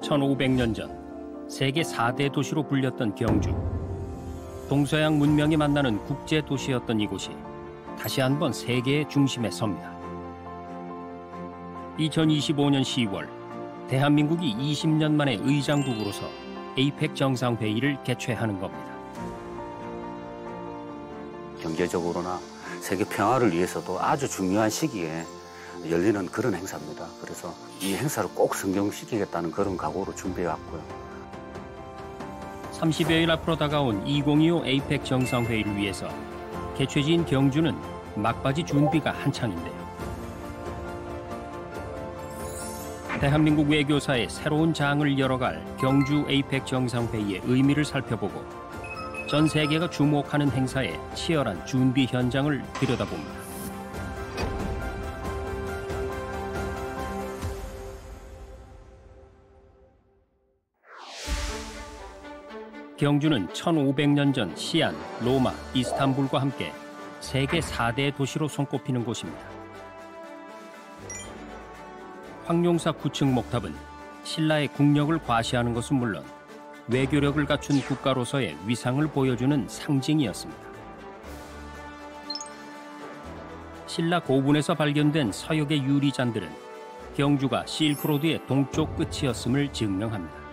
1500년 전 세계 4대 도시로 불렸던 경주. 동서양 문명이 만나는 국제 도시였던 이곳이 다시 한번 세계의 중심에 섭니다. 2025년 10월 대한민국이 20년 만에 의장국으로서 에이펙 정상회의를 개최하는 겁니다. 경제적으로나 세계 평화를 위해서도 아주 중요한 시기에 열리는 그런 행사입니다. 그래서 이 행사를 꼭 성공시키겠다는 그런 각오로 준비해왔고요. 30여일 앞으로 다가온 2025 에이펙 정상회의를 위해서 개최지인 경주는 막바지 준비가 한창인데요. 대한민국 외교사의 새로운 장을 열어갈 경주 에이펙 정상회의의 의미를 살펴보고 전 세계가 주목하는 행사의 치열한 준비 현장을 들여다봅니다. 경주는 1500년 전 시안, 로마, 이스탄불과 함께 세계 4대 도시로 손꼽히는 곳입니다. 황룡사 9층 목탑은 신라의 국력을 과시하는 것은 물론 외교력을 갖춘 국가로서의 위상을 보여주는 상징이었습니다. 신라 고분에서 발견된 서역의 유리잔들은 경주가 실크로드의 동쪽 끝이었음을 증명합니다.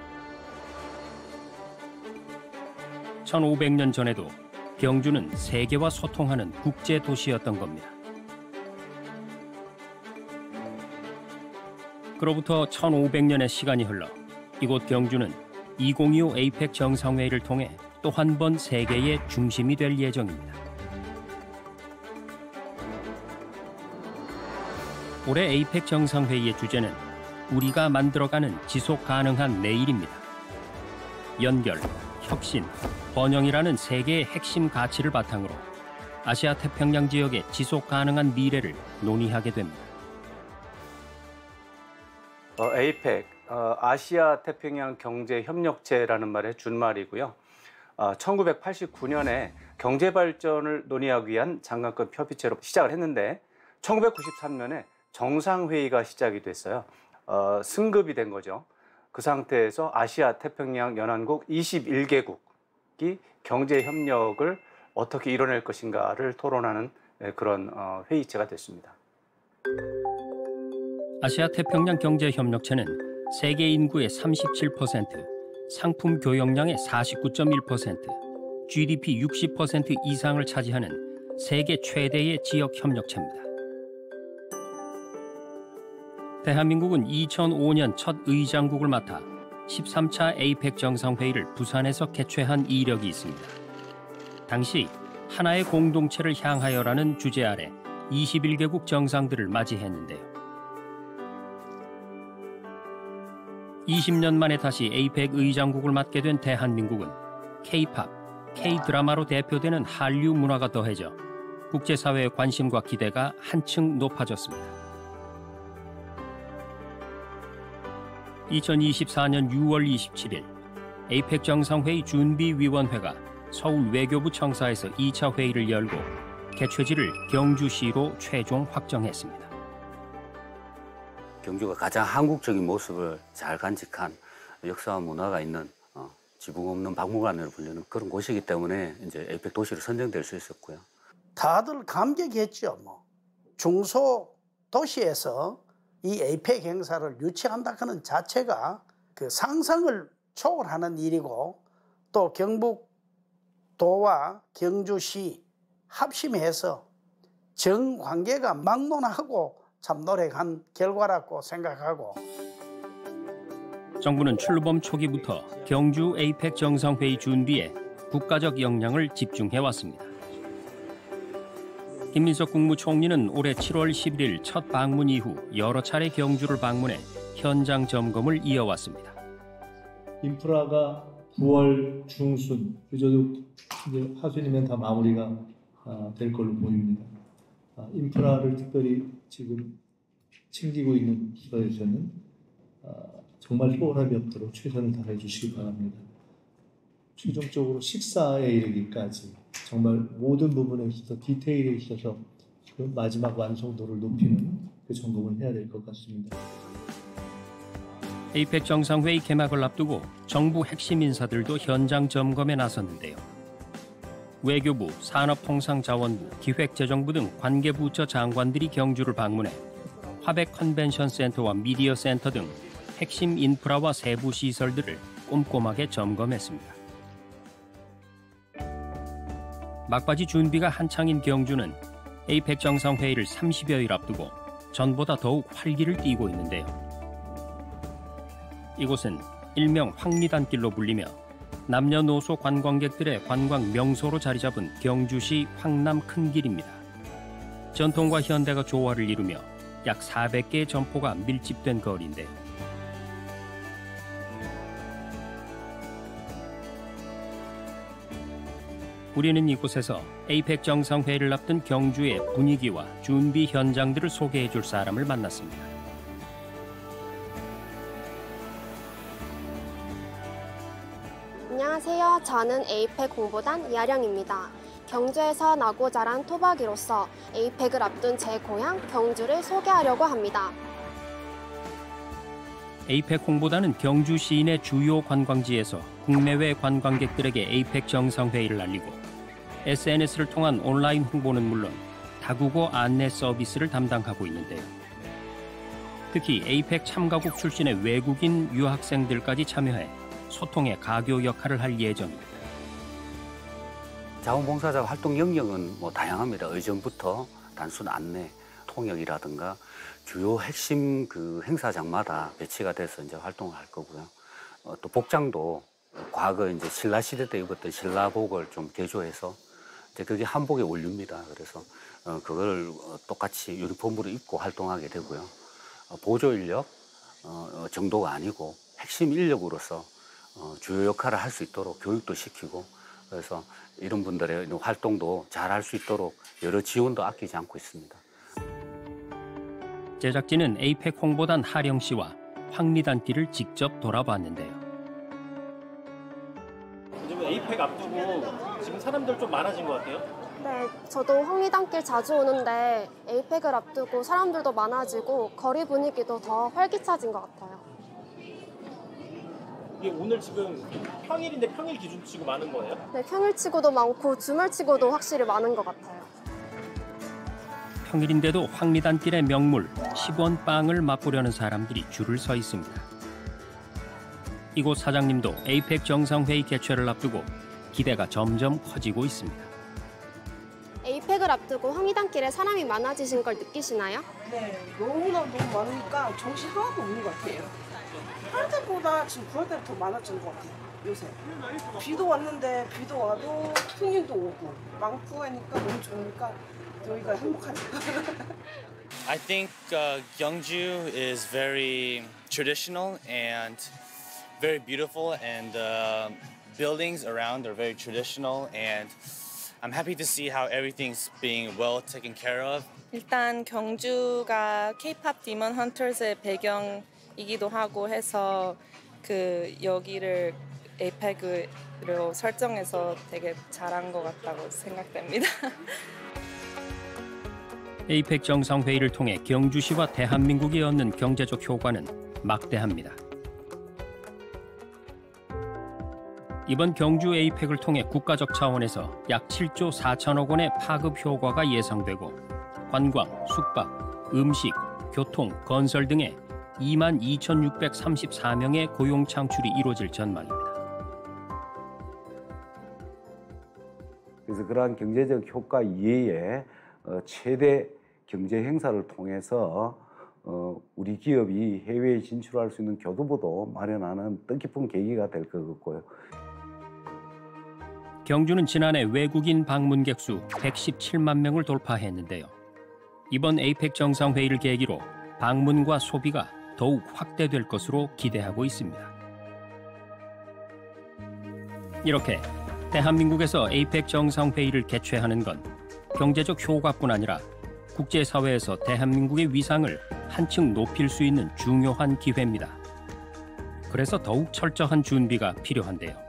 1500년 전에도 경주는 세계와 소통하는 국제 도시였던 겁니다. 그로부터 1500년의 시간이 흘러 이곳 경주는 2025 에이펙 정상회의를 통해 또 한 번 세계의 중심이 될 예정입니다. 올해 에이펙 정상회의의 주제는 우리가 만들어가는 지속 가능한 내일입니다. 연결, 혁신, 번영이라는 세 개의 핵심 가치를 바탕으로 아시아 태평양 지역의 지속 가능한 미래를 논의하게 됩니다. 에이펙, 아시아 태평양 경제 협력체라는 말의 준말이고요. 1989년에 경제 발전을 논의하기 위한 장관급 협의체로 시작을 했는데 1993년에 정상회의가 시작이 됐어요. 승급이 된 거죠. 그 상태에서 아시아 태평양 연안국 21개국이 경제 협력을 어떻게 이뤄낼 것인가를 토론하는 그런 회의체가 됐습니다. 아시아 태평양 경제협력체는 세계 인구의 37%, 상품 교역량의 49.1%, GDP 60% 이상을 차지하는 세계 최대의 지역 협력체입니다. 대한민국은 2005년 첫 의장국을 맡아 13차 에이펙 정상회의를 부산에서 개최한 이력이 있습니다. 당시 하나의 공동체를 향하여라는 주제 아래 21개국 정상들을 맞이했는데요. 20년 만에 다시 에이펙 의장국을 맡게 된 대한민국은 K-팝, K-드라마로 대표되는 한류 문화가 더해져 국제사회의 관심과 기대가 한층 높아졌습니다. 2024년 6월 27일 에이펙 정상회의 준비위원회가 서울 외교부 청사에서 2차 회의를 열고 개최지를 경주시로 최종 확정했습니다. 경주가 가장 한국적인 모습을 잘 간직한 역사와 문화가 있는 지붕 없는 박물관으로 불리는 그런 곳이기 때문에 이제 에이펙 도시로 선정될 수 있었고요. 다들 감격했죠. 중소 도시에서 이 에이펙 행사를 유치한다 하는 자체가 그 상상을 초월하는 일이고 또 경북도와 경주시 합심해서 정관계가 막론하고 참 노력한 결과라고 생각하고 정부는 출범 초기부터 경주 에이펙 정상회의 준비에 국가적 역량을 집중해왔습니다. 김민석 국무총리는 올해 7월 11일 첫 방문 이후 여러 차례 경주를 방문해 현장 점검을 이어왔습니다. 인프라가 9월 중순, 늦어도 이제 하순이면 다 마무리가 될 걸로 보입니다. 인프라를 특별히 지금 챙기고 있는 부서에서는 정말 소홀함이 없도록 최선을 다해 주시기 바랍니다. 최종적으로 식사에 이르기까지 정말 모든 부분에 있어서 디테일에 있어서 그 마지막 완성도를 높이는 그 점검을 해야 될 것 같습니다. 에이펙 정상회의 개막을 앞두고 정부 핵심 인사들도 현장 점검에 나섰는데요. 외교부, 산업통상자원부, 기획재정부 등 관계부처 장관들이 경주를 방문해 화백 컨벤션 센터와 미디어 센터 등 핵심 인프라와 세부 시설들을 꼼꼼하게 점검했습니다. 막바지 준비가 한창인 경주는 에이펙 정상회의를 30여일 앞두고 전보다 더욱 활기를 띠고 있는데요. 이곳은 일명 황리단길로 불리며 남녀노소 관광객들의 관광 명소로 자리 잡은 경주시 황남 큰길입니다. 전통과 현대가 조화를 이루며 약 400개의 점포가 밀집된 거리인데요. 우리는 이곳에서 에이펙 정상회의를 앞둔 경주의 분위기와 준비 현장들을 소개해 줄 사람을 만났습니다. 안녕하세요. 저는 에이펙 홍보단 이하령입니다. 경주에서 나고 자란 토박이로서 에이펙을 앞둔 제 고향 경주를 소개하려고 합니다. 에이펙 홍보단은 경주 시인의 주요 관광지에서 국내외 관광객들에게 에이펙 정상회의를 알리고 SNS를 통한 온라인 홍보는 물론 다국어 안내 서비스를 담당하고 있는데요. 특히 에이펙 참가국 출신의 외국인 유학생들까지 참여해 소통의 가교 역할을 할 예정입니다. 자원봉사자 활동 영역은 다양합니다. 의전부터 단순 안내, 통역이라든가 주요 핵심 행사장마다 배치가 돼서 이제 활동을 할 거고요. 또 복장도 과거 이제 신라 시대 때 입었던 신라복을 좀 개조해서 이제 그게 한복의 원류입니다. 그래서 그걸 똑같이 유니폼으로 입고 활동하게 되고요. 보조 인력 정도가 아니고 핵심 인력으로서 주요 역할을 할 수 있도록 교육도 시키고 그래서 이런 분들의 활동도 잘 할 수 있도록 여러 지원도 아끼지 않고 있습니다. 제작진은 에이펙 홍보단 하령 씨와 황리단길을 직접 돌아봤는데요. 요즘 에이펙 앞두고 지금 사람들 좀 많아진 것 같아요? 네, 저도 황리단길 자주 오는데 에이펙을 앞두고 사람들도 많아지고 거리 분위기도 더 활기차진 것 같아요. 이게 오늘 지금 평일인데 평일 기준 치고 많은 거예요? 네, 평일치고도 많고 주말치고도 확실히 많은 것 같아요. 평일인데도 황리단길의 명물 10원 빵을 맛보려는 사람들이 줄을 서 있습니다. 이곳 사장님도 에이펙 정상회의 개최를 앞두고 기대가 점점 커지고 있습니다. 에이펙을 앞두고 황리단길에 사람이 많아지신 걸 느끼시나요? 네, 너무 많으니까 정신 하나도 없는 것 같아요. 할 때보다 지금 9월 때부터 많아진 것 같아요, 요새. 비도 왔는데 비도 와도 손님도 오고 많고 하니까 너무 좋으니까 저희가 행복하죠. I think Gyeongju is very traditional and very beautiful, and the buildings around are very traditional, and I'm happy to see how everything's being well taken care of. 일단 경주가 K-pop 디먼 헌터즈의 배경이기도 하고 해서 여기를 에이펙으로 설정해서 되게 잘한 것 같다고 생각됩니다. 에이펙 정상회의를 통해 경주시와 대한민국이 얻는 경제적 효과는 막대합니다. 이번 경주 에이펙을 통해 국가적 차원에서 약 7조 4천억 원의 파급 효과가 예상되고 관광, 숙박, 음식, 교통, 건설 등의 22,634명의 고용 창출이 이루어질 전망입니다. 그래서 그러한 경제적 효과 이외에 최대 경제 행사를 통해서 우리 기업이 해외에 진출할 수 있는 교두보도 마련하는 뜻깊은 계기가 될 것 같고요. 경주는 지난해 외국인 방문객 수 117만 명을 돌파했는데요. 이번 에이펙 정상회의를 계기로 방문과 소비가 더욱 확대될 것으로 기대하고 있습니다. 이렇게 대한민국에서 에이펙 정상회의를 개최하는 건 경제적 효과뿐 아니라 국제사회에서 대한민국의 위상을 한층 높일 수 있는 중요한 기회입니다. 그래서 더욱 철저한 준비가 필요한데요.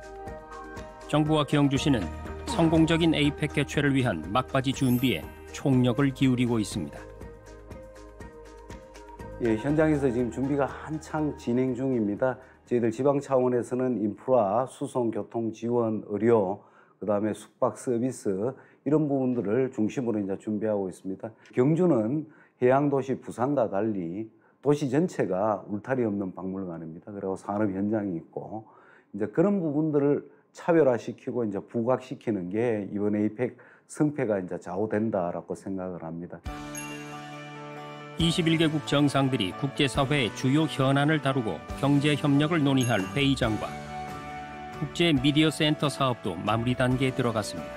정부와 경주시는 성공적인 에이펙 개최를 위한 막바지 준비에 총력을 기울이고 있습니다. 예, 현장에서 지금 준비가 한창 진행 중입니다. 저희들 지방 차원에서는 인프라, 수송, 교통 지원, 의료, 그다음에 숙박 서비스 이런 부분들을 중심으로 이제 준비하고 있습니다. 경주는 해양 도시 부산과 달리 도시 전체가 울타리 없는 박물관입니다. 그리고 산업 현장이 있고 이제 그런 부분들을 차별화시키고 이제 부각시키는 게 이번 에이펙 성패가 이제 좌우된다라고 생각을 합니다. 21개국 정상들이 국제사회의 주요 현안을 다루고 경제 협력을 논의할 회의장과 국제 미디어 센터 사업도 마무리 단계에 들어갔습니다.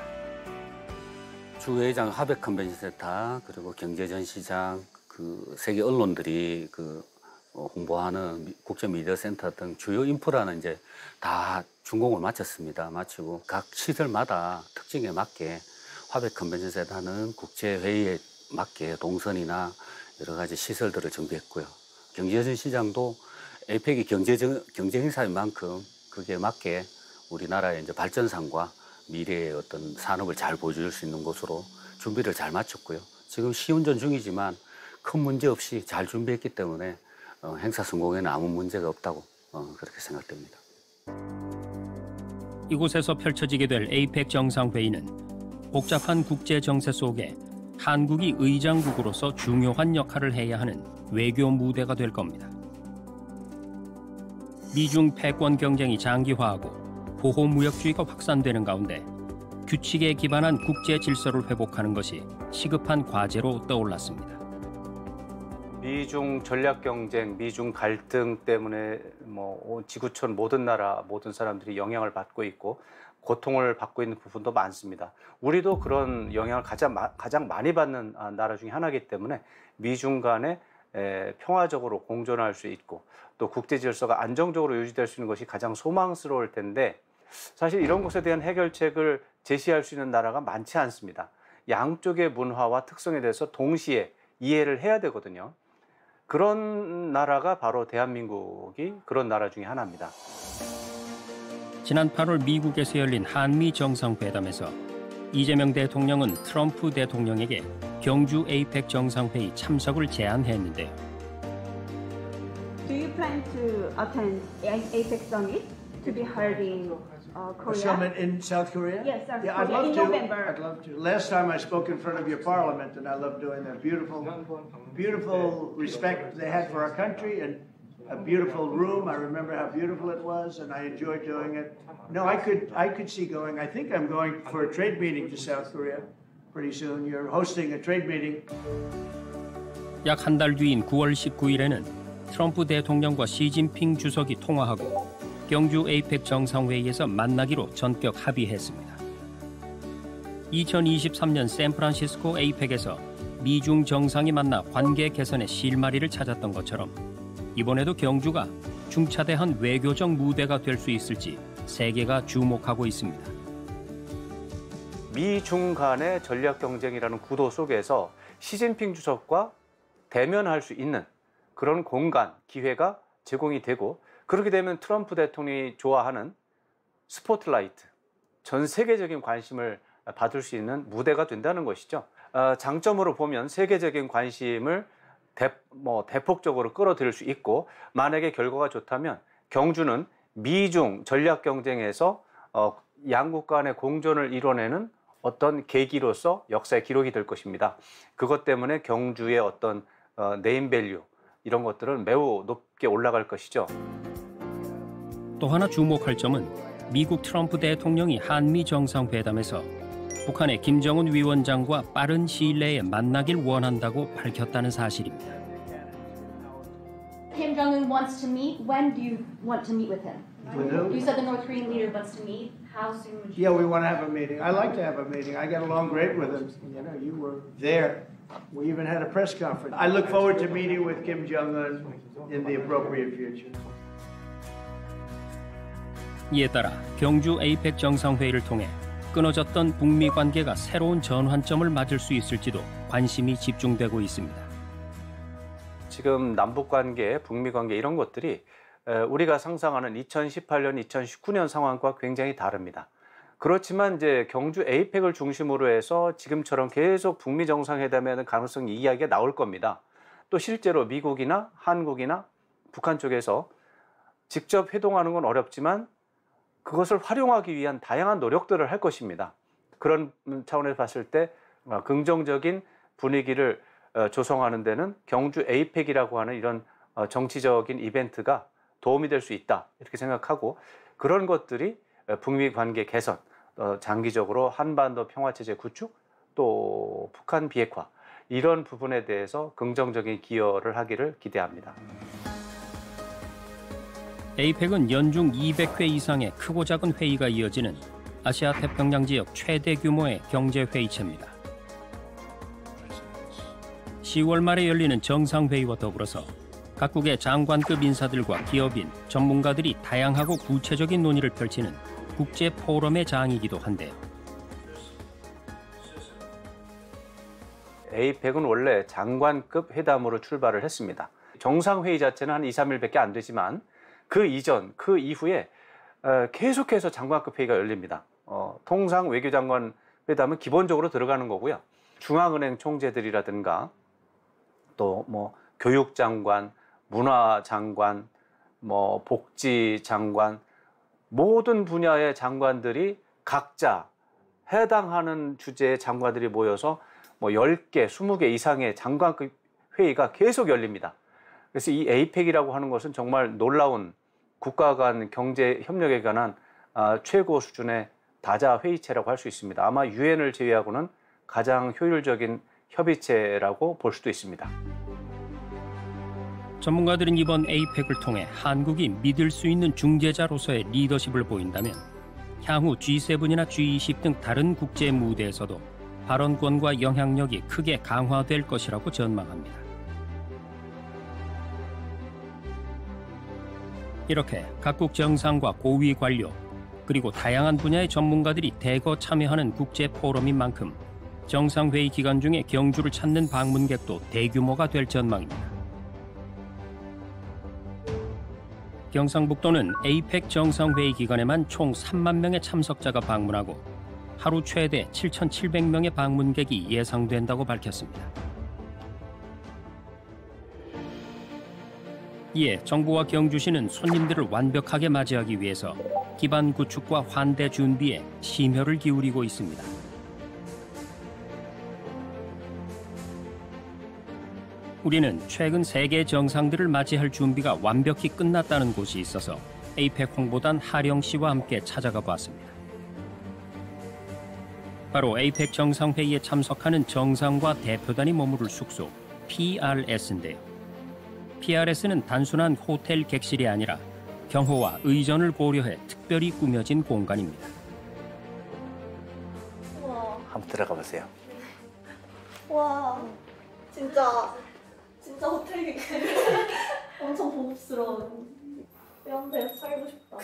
주회장 하백 컨벤션 센터 그리고 경제전시장 그 세계 언론들이 홍보하는 국제 미디어 센터 등 주요 인프라는 이제 다 준공을 마쳤습니다. 마치고 각 시설마다 특징에 맞게 화백 컨벤션 센터는 국제 회의에 맞게 동선이나 여러 가지 시설들을 준비했고요. 경제전시장도 에이펙이 경제 행사인 만큼 그게 맞게 우리나라의 이제 발전상과 미래의 어떤 산업을 잘 보여줄 수 있는 곳으로 준비를 잘 마쳤고요. 지금 시운전 중이지만 큰 문제 없이 잘 준비했기 때문에 행사 성공에는 아무 문제가 없다고 그렇게 생각됩니다. 이곳에서 펼쳐지게 될 에이펙 정상회의는 복잡한 국제 정세 속에 한국이 의장국으로서 중요한 역할을 해야 하는 외교 무대가 될 겁니다. 미중 패권 경쟁이 장기화하고 보호무역주의가 확산되는 가운데 규칙에 기반한 국제 질서를 회복하는 것이 시급한 과제로 떠올랐습니다. 미중 전략 경쟁, 미중 갈등 때문에 지구촌 모든 나라, 모든 사람들이 영향을 받고 있고 고통을 받고 있는 부분도 많습니다. 우리도 그런 영향을 가장 많이 받는 나라 중에 하나이기 때문에 미중 간에 평화적으로 공존할 수 있고 또 국제 질서가 안정적으로 유지될 수 있는 것이 가장 소망스러울 텐데 사실 이런 것에 대한 해결책을 제시할 수 있는 나라가 많지 않습니다. 양쪽의 문화와 특성에 대해서 동시에 이해를 해야 되거든요. 그런 나라가 바로 대한민국이 그런 나라 중에 하나입니다. 지난 8월 미국에서 열린 한미 정상회담에서 이재명 대통령은 트럼프 대통령에게 경주 에이펙 정상회의 참석을 제안했는데요. Do you plan to attend APEC summit to be held in Korea? A summit in South Korea? Yes, South yeah, Korea, I'd love in to. November. I'd love to. Last time I spoke in front of your parliament, and I love doing that. Beautiful respect they had for our country, and a beautiful room. I remember how beautiful it was, and I enjoyed doing it. No, I could see going. I think I'm going for a trade meeting to South Korea pretty soon. You're hosting a trade meeting. 약 한 달 뒤인 9월 19일에는 트럼프 대통령과 시진핑 주석이 통화하고 경주 에이펙 정상회의에서 만나기로 전격 합의했습니다. 2023년 샌프란시스코 에이펙에서 미중 정상이 만나 관계 개선의 실마리를 찾았던 것처럼 이번에도 경주가 중차대한 외교적 무대가 될 수 있을지 세계가 주목하고 있습니다. 미중 간의 전략 경쟁이라는 구도 속에서 시진핑 주석과 대면할 수 있는 그런 공간, 기회가 제공이 되고 그렇게 되면 트럼프 대통령이 좋아하는 스포트라이트, 전 세계적인 관심을 받을 수 있는 무대가 된다는 것이죠. 장점으로 보면 세계적인 관심을 대폭적으로 끌어들일 수 있고 만약에 결과가 좋다면 경주는 미중 전략 경쟁에서 양국 간의 공존을 이뤄내는 어떤 계기로서 역사의 기록이 될 것입니다. 그것 때문에 경주의 어떤 네임밸류 이런 것들은 매우 높게 올라갈 것이죠. 또 하나 주목할 점은 미국 트럼프 대통령이 한미 정상회담에서 북한의 김정은 위원장과 빠른 시일 내에 만나길 원한다고 밝혔다는 사실입니다. Kim Jong-un wants to meet. When do you want to meet with him? With who? You said the North Korean leader wants to meet. How soon would you? Yeah, we want to have a meeting. I like to have a meeting. I get along great with him. You know, you were there. We even had a press conference. I look forward to meeting with Kim Jong-un in the appropriate future. 이에 따라 경주 에이펙 정상회의를 통해 끊어졌던 북미 관계가 새로운 전환점을 맞을 수 있을지도 관심이 집중되고 있습니다. 지금 남북 관계, 북미 관계 이런 것들이 우리가 상상하는 2018년, 2019년 상황과 굉장히 다릅니다. 그렇지만 이제 경주 에이펙을 중심으로 해서 지금처럼 계속 북미 정상회담에 대한 가능성이 이야기가 나올 겁니다. 또 실제로 미국이나 한국이나 북한 쪽에서 직접 회동하는 건 어렵지만 그것을 활용하기 위한 다양한 노력들을 할 것입니다. 그런 차원에서 봤을 때 긍정적인 분위기를 조성하는 데는 경주 에이펙이라고 하는 이런 정치적인 이벤트가 도움이 될 수 있다 이렇게 생각하고, 그런 것들이 북미 관계 개선, 장기적으로 한반도 평화체제 구축, 또 북한 비핵화 이런 부분에 대해서 긍정적인 기여를 하기를 기대합니다. 에이펙은 연중 200회 이상의 크고 작은 회의가 이어지는 아시아 태평양 지역 최대 규모의 경제회의체입니다. 10월 말에 열리는 정상회의와 더불어서 각국의 장관급 인사들과 기업인, 전문가들이 다양하고 구체적인 논의를 펼치는 국제 포럼의 장이기도 한데요. 에이펙은 원래 장관급 회담으로 출발을 했습니다. 정상회의 자체는 한 2, 3일밖에 안 되지만 그 이전, 그 이후에 계속해서 장관급 회의가 열립니다. 통상 외교장관 회담은 기본적으로 들어가는 거고요. 중앙은행 총재들이라든가 또 뭐 교육장관, 문화장관, 뭐 복지장관, 모든 분야의 장관들이 각자 해당하는 주제의 장관들이 모여서 뭐 10개, 20개 이상의 장관급 회의가 계속 열립니다. 그래서 이 에이펙이라고 하는 것은 정말 놀라운 국가 간 경제 협력에 관한 최고 수준의 다자 회의체라고 할 수 있습니다. 아마 유엔을 제외하고는 가장 효율적인 협의체라고 볼 수도 있습니다. 전문가들은 이번 에이펙을 통해 한국이 믿을 수 있는 중재자로서의 리더십을 보인다면 향후 G7이나 G20 등 다른 국제 무대에서도 발언권과 영향력이 크게 강화될 것이라고 전망합니다. 이렇게 각국 정상과 고위 관료, 그리고 다양한 분야의 전문가들이 대거 참여하는 국제 포럼인 만큼 정상회의 기간 중에 경주를 찾는 방문객도 대규모가 될 전망입니다. 경상북도는 에이펙 정상회의 기간에만 총 3만 명의 참석자가 방문하고 하루 최대 7,700명의 방문객이 예상된다고 밝혔습니다. 이에 정부와 경주시는 손님들을 완벽하게 맞이하기 위해서 기반 구축과 환대 준비에 심혈을 기울이고 있습니다. 우리는 최근 세계 정상들을 맞이할 준비가 완벽히 끝났다는 곳이 있어서 에이펙 홍보단 하령 씨와 함께 찾아가 봤습니다. 바로 에이펙 정상회의에 참석하는 정상과 대표단이 머무를 숙소 PRS인데요. PRS는 단순한 호텔 객실이 아니라 경호와 의전을 고려해 특별히 꾸며진 공간입니다. 우와. 한번 들어가 보세요. 와, 진짜 호텔 객실 엄청 고급스러운 이런 데 살고 싶다.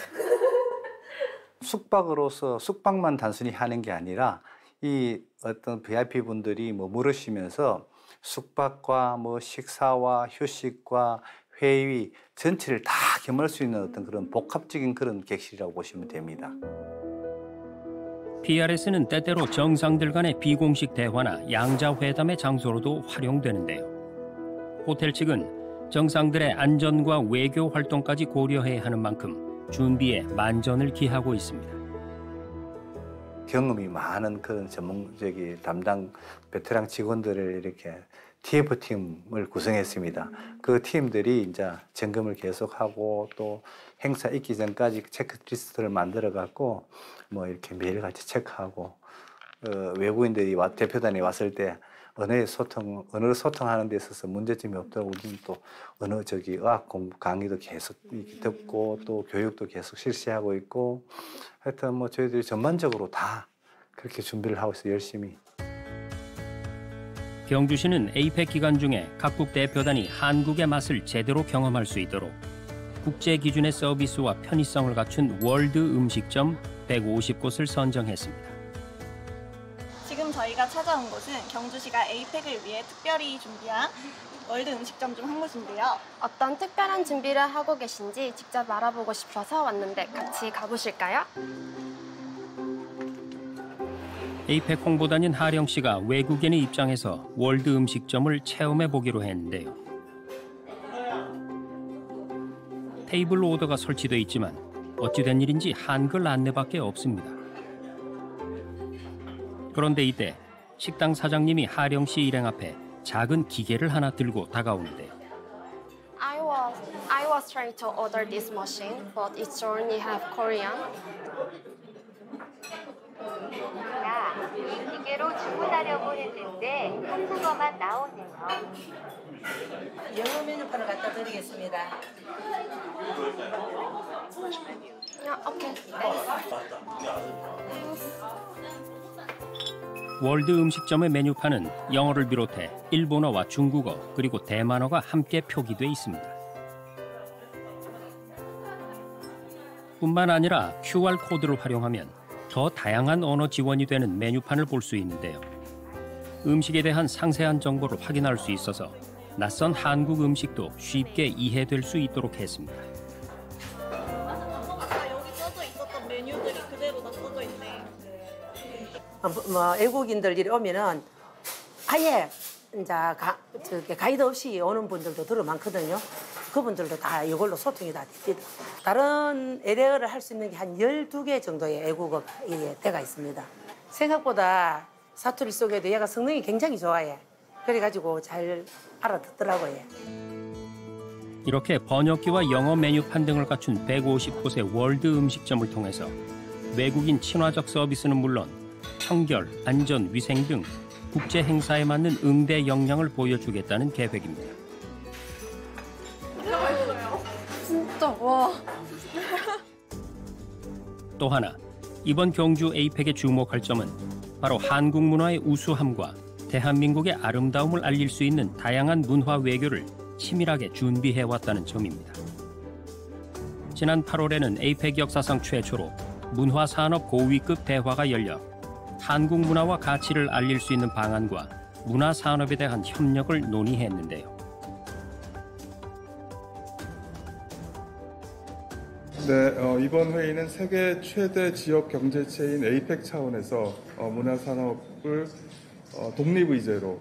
숙박으로서 숙박만 단순히 하는 게 아니라 이 어떤 VIP 분들이 뭐 물으시면서 숙박과 뭐 식사와 휴식과 회의 전체를 다 겸할 수 있는 어떤 그런 복합적인 그런 객실이라고 보시면 됩니다. PRS는 때때로 정상들 간의 비공식 대화나 양자회담의 장소로도 활용되는데요. 호텔 측은 정상들의 안전과 외교 활동까지 고려해야 하는 만큼 준비에 만전을 기하고 있습니다. 경험이 많은 그런 담당 베테랑 직원들을 이렇게 TF팀을 구성했습니다. 그 팀들이 이제 점검을 계속하고 또 행사 있기 전까지 체크리스트를 만들어 갖고 뭐 이렇게 매일같이 체크하고 외국인들이 대표단이 왔을 때 언어를 소통하는 데 있어서 문제점이 없도록 우리는 또 의학 강의도 계속 듣고 또 교육도 계속 실시하고 있고 하여튼 뭐 저희들이 전반적으로 다 그렇게 준비를 하고 있어요. 열심히. 경주시는 에이펙 기간 중에 각국 대표단이 한국의 맛을 제대로 경험할 수 있도록 국제 기준의 서비스와 편의성을 갖춘 월드 음식점 150곳을 선정했습니다. 지금 저희가 찾아온 곳은 경주시가 에이펙을 위해 특별히 준비한 월드 음식점 중 한 곳인데요. 어떤 특별한 준비를 하고 계신지 직접 알아보고 싶어서 왔는데 같이 가보실까요? 에이펙 홍보단인 하령 씨가 외국인의 입장에서 월드 음식점을 체험해 보기로 했는데요. 테이블 오더가 설치돼 있지만 어찌된 일인지 한글 안내밖에 없습니다. 그런데 이때 식당 사장님이 하령 씨 일행 앞에 작은 기계를 하나 들고 다가오는데요. I was trying to order this machine, but it's only have Korean. 이 기계로 주문하려고 했는데 한국어만 나오네요. 영어 메뉴판을 갖다 드리겠습니다. 오케이. 월드 음식점의 메뉴판은 영어를 비롯해 일본어와 중국어 그리고 대만어가 함께 표기돼 있습니다. 뿐만 아니라 QR코드를 활용하면 더 다양한 언어 지원이 되는 메뉴판을 볼 수 있는데요. 음식에 대한 상세한 정보를 확인할 수 있어서 낯선 한국 음식도 쉽게 이해될 수 있도록 했습니다. 여기 써져 있었던 메뉴들이 그대로 다 써져 있네. 외국인들이 오면은 아예 이제 가이드 없이 오는 분들도 들어 많거든요. 그분들도 다 이걸로 소통이 다 됩니다. 다른 에레어를 할 수 있는 게 한 12개 정도의 외국어가 돼가 있습니다. 생각보다 사투리 속에도 얘가 성능이 굉장히 좋아해. 그래가지고 잘 알아듣더라고요. 이렇게 번역기와 영어 메뉴판 등을 갖춘 150곳의 월드 음식점을 통해서 외국인 친화적 서비스는 물론 청결, 안전, 위생 등 국제 행사에 맞는 응대 역량을 보여주겠다는 계획입니다. 진짜 와. 또 하나, 이번 경주 에이펙의 주목할 점은 바로 한국 문화의 우수함과 대한민국의 아름다움을 알릴 수 있는 다양한 문화 외교를 치밀하게 준비해왔다는 점입니다. 지난 8월에는 에이펙 역사상 최초로 문화산업 고위급 대화가 열려 한국 문화와 가치를 알릴 수 있는 방안과 문화산업에 대한 협력을 논의했는데요. 네, 이번 회의는 세계 최대 지역 경제체인 에이펙 차원에서 문화산업을 독립의제로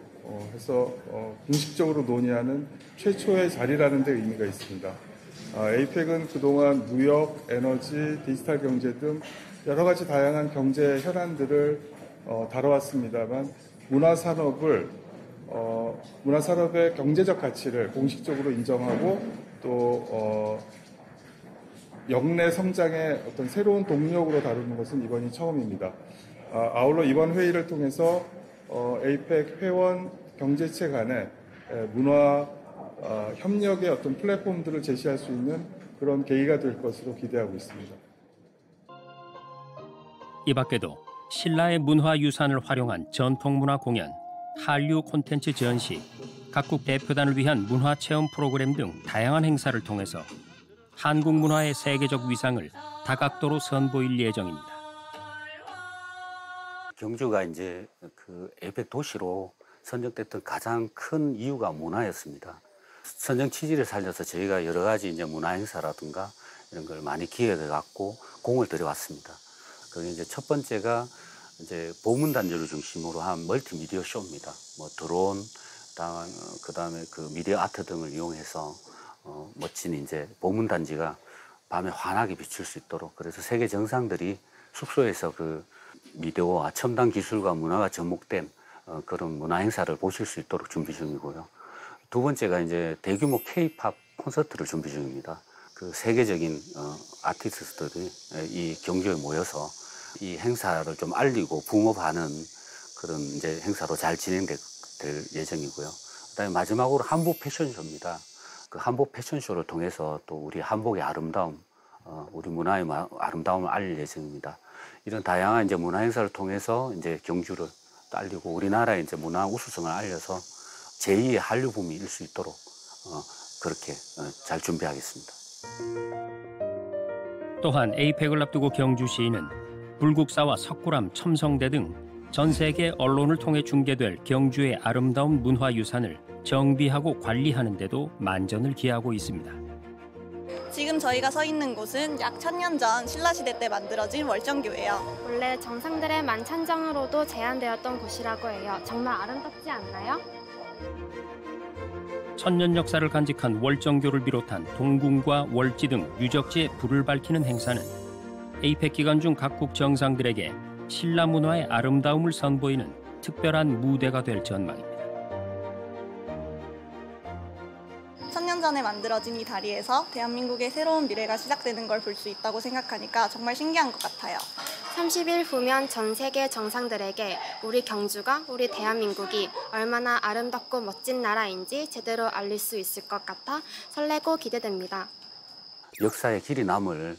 해서 공식적으로 논의하는 최초의 자리라는 데 의미가 있습니다. 에이펙은 그동안 무역, 에너지, 디지털 경제 등 여러 가지 다양한 경제 현안들을 다뤄왔습니다만 문화산업의 경제적 가치를 공식적으로 인정하고 또 역내 성장의 어떤 새로운 동력으로 다루는 것은 이번이 처음입니다. 아울러 이번 회의를 통해서 에이펙 회원 경제체 간의 문화 협력의 어떤 플랫폼들을 제시할 수 있는 그런 계기가 될 것으로 기대하고 있습니다. 이 밖에도 신라의 문화유산을 활용한 전통문화 공연, 한류 콘텐츠 전시, 각국 대표단을 위한 문화체험 프로그램 등 다양한 행사를 통해서 한국 문화의 세계적 위상을 다각도로 선보일 예정입니다. 경주가 이제 그 에이펙 도시로 선정됐던 가장 큰 이유가 문화였습니다. 선정 취지를 살려서 저희가 여러 가지 이제 문화 행사라든가 이런 걸 많이 기획해 갖고 공을 들여왔습니다. 그게 이제 첫 번째가 이제 보문단지를 중심으로 한 멀티미디어 쇼입니다. 뭐 드론, 그다음에 그 미디어 아트 등을 이용해서 멋진 이제 보문단지가 밤에 환하게 비출 수 있도록, 그래서 세계 정상들이 숙소에서 그 미디어와 첨단 기술과 문화가 접목된 그런 문화 행사를 보실 수 있도록 준비 중이고요. 두 번째가 이제 대규모 K-팝 콘서트를 준비 중입니다. 그 세계적인 아티스트들이 이 경주에 모여서 이 행사를 좀 알리고 붕업하는 그런 이제 행사로 잘 진행될 예정이고요. 그다음에 마지막으로 한복 패션쇼입니다. 그 한복 패션쇼를 통해서 또 우리 한복의 아름다움, 우리 문화의 아름다움을 알릴 예정입니다. 이런 다양한 이제 문화 행사를 통해서 이제 경주를 알리고 우리나라의 이제 문화 우수성을 알려서 제2의 한류 붐이 일 수 있도록 그렇게 잘 준비하겠습니다. 또한 에이펙을 앞두고 경주시는 불국사와 석굴암, 첨성대 등 전 세계 언론을 통해 중계될 경주의 아름다운 문화유산을 정비하고 관리하는 데도 만전을 기하고 있습니다. 지금 저희가 서 있는 곳은 약 1000년 전 신라시대 때 만들어진 월정교예요. 원래 정상들의 만찬정으로도 제한되었던 곳이라고 해요. 정말 아름답지 않나요? 천년 역사를 간직한 월정교를 비롯한 동궁과 월지 등 유적지에 불을 밝히는 행사는 에이펙 기간 중 각국 정상들에게 신라 문화의 아름다움을 선보이는 특별한 무대가 될 전망입니다. 1000년 전에 만들어진 이 다리에서 대한민국의 새로운 미래가 시작되는 걸 볼 수 있다고 생각하니까 정말 신기한 것 같아요. 30일 후면 전 세계 정상들에게 우리 경주가, 우리 대한민국이 얼마나 아름답고 멋진 나라인지 제대로 알릴 수 있을 것 같아 설레고 기대됩니다. 역사의 길이 남을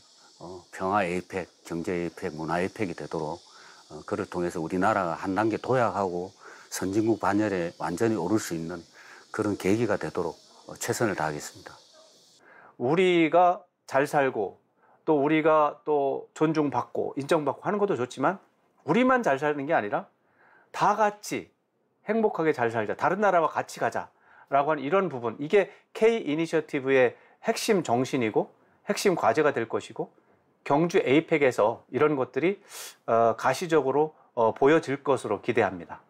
평화 에이펙, 경제 에이펙, 문화 에이펙이 되도록 그를 통해서 우리나라가 한 단계 도약하고 선진국 반열에 완전히 오를 수 있는 그런 계기가 되도록 최선을 다하겠습니다. 우리가 잘 살고 또 우리가 또 존중받고 인정받고 하는 것도 좋지만 우리만 잘 사는 게 아니라 다 같이 행복하게 잘 살자, 다른 나라와 같이 가자라고 하는 이런 부분, 이게 K 이니셔티브의 핵심 정신이고 핵심 과제가 될 것이고 경주 에이펙에서 이런 것들이 가시적으로 보여질 것으로 기대합니다.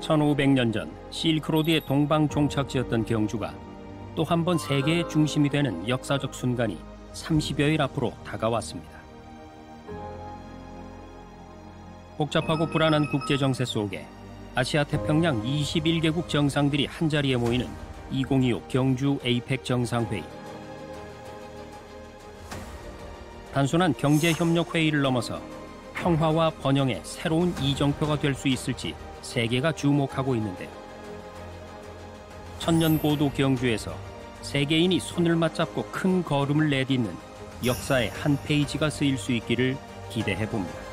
1500년 전 실크로드의 동방 종착지였던 경주가 또 한 번 세계의 중심이 되는 역사적 순간이 30여일 앞으로 다가왔습니다. 복잡하고 불안한 국제 정세 속에 아시아 태평양 21개국 정상들이 한자리에 모이는 2025 경주 에이펙 정상회의. 단순한 경제협력회의를 넘어서 평화와 번영의 새로운 이정표가 될 수 있을지 세계가 주목하고 있는데요. 천년고도 경주에서 세계인이 손을 맞잡고 큰 걸음을 내딛는 역사의 한 페이지가 쓰일 수 있기를 기대해 봅니다.